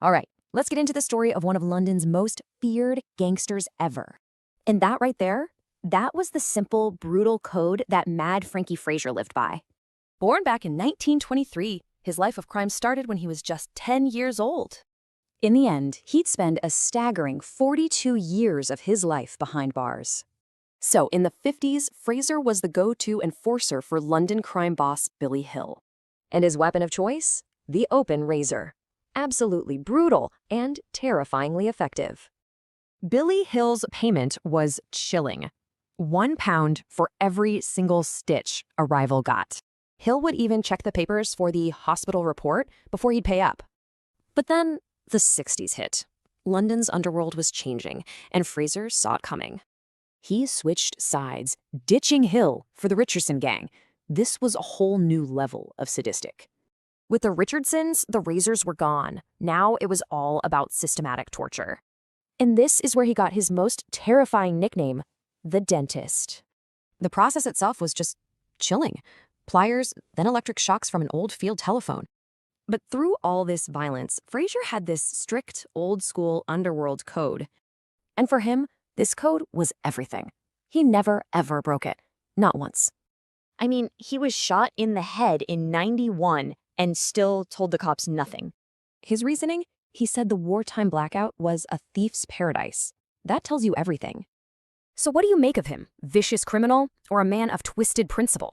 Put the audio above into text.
All right, let's get into the story of one of London's most feared gangsters ever. And that right there, that was the simple, brutal code that mad Frankie Fraser lived by. Born back in 1923, his life of crime started when he was just 10 years old. In the end, he'd spend a staggering 42 years of his life behind bars. So, in the 50s, Fraser was the go-to enforcer for London crime boss Billy Hill. And his weapon of choice? The open razor. Absolutely brutal and terrifyingly effective. Billy Hill's payment was chilling. £1 for every single stitch a rival got. Hill would even check the papers for the hospital report before he'd pay up. But then the 60s hit. London's underworld was changing, and Fraser saw it coming. He switched sides, ditching Hill for the Richardson gang. This was a whole new level of sadistic. With the Richardsons, the razors were gone. Now it was all about systematic torture. And this is where he got his most terrifying nickname, the dentist. The process itself was just chilling. Pliers, then electric shocks from an old field telephone. But through all this violence, Fraser had this strict, old-school underworld code. And for him, this code was everything. He never, ever broke it. Not once. I mean, he was shot in the head in '91 and still told the cops nothing. His reasoning? He said the wartime blackout was a thief's paradise. That tells you everything. So what do you make of him? Vicious criminal or a man of twisted principle?